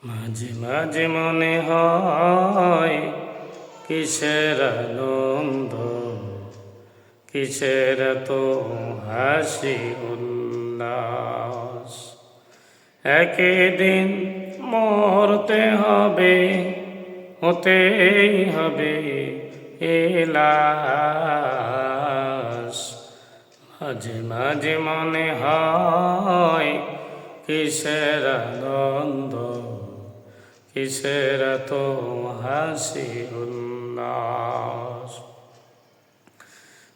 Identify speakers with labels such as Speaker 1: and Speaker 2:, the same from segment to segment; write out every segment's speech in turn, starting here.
Speaker 1: মাঝে মাঝে মনে হয় কিসের আনন্দ, কিসের তো হাসি উল্লাস। একদিন মরতে হবে, হতেই হবে এলাস। মাঝে মাঝে মনে হয় কিসের আনন্দ, কিসের তো হাসি উল্লাস।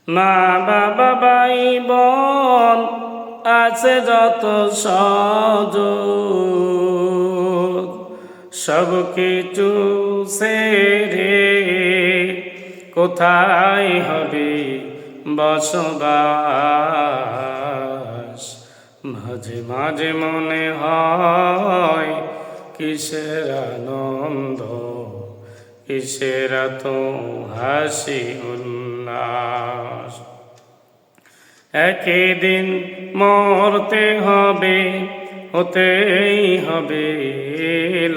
Speaker 1: মা বাবা ভাই বোন আছে যত সহযোগ, সব কিছু ছেড়ে কোথায় হবে বসবাস। মাঝে মাঝে মনে হয় কিসের আনন্দ, কিসের তো হাসি উল্লাস। একদিন মরতে হবে, হতেই হবে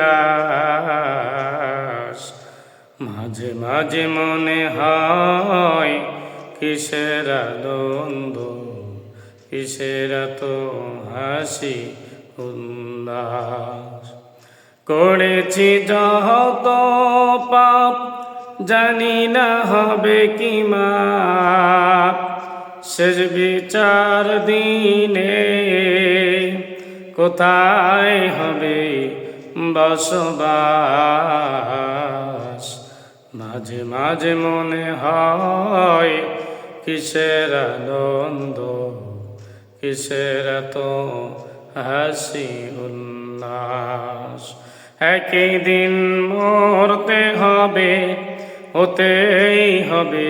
Speaker 1: লাশ। মাঝে মাঝে মনে হয় কিসের আনন্দ, কিসের তো হাসি উল্লাস। করেছি যত পাপ জানি না হবে কি মাপ, শেষ বিচার দিনে কোথায় হবে বসবাস। মাঝে মাঝে মনে হয় কিসের আনন্দ, কিসের তো হাসি উল্লাস। একদিন মরতে হবে, হতেই হবে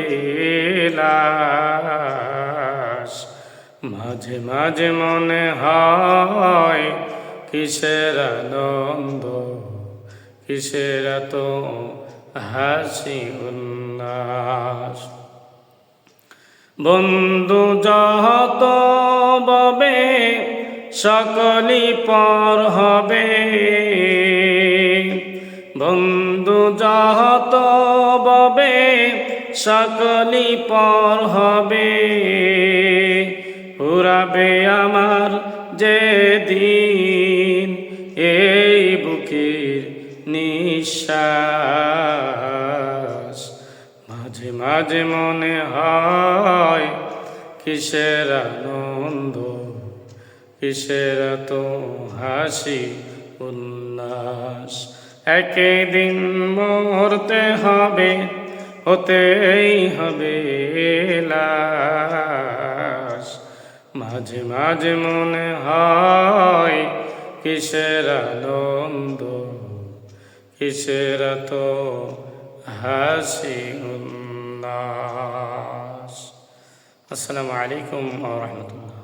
Speaker 1: লাশ। মাঝে মাঝে মনে হয় কিসের আনন্দ, কিসের তো হাসি উল্লাস। বন্ধু যত ববে সকলই পর হবে, বন্ধু যত ববে সকলই পর হবে। পুরাবে আমার যেদিন এই বুকের নিঃশ্বাস। মাঝে মাঝে মনে হয় কিসের আনন্দ, কিসের তো হাসি উল্লাস। একদিন মরতে হবে, হতেই হবে লাশ। মাঝে মাঝে মনে হয় কিসের আনন্দ, কিসের তো হাসি উল্লাস। আসসালামু আলাইকুম ওয়া রাহমাতুল্লাহ।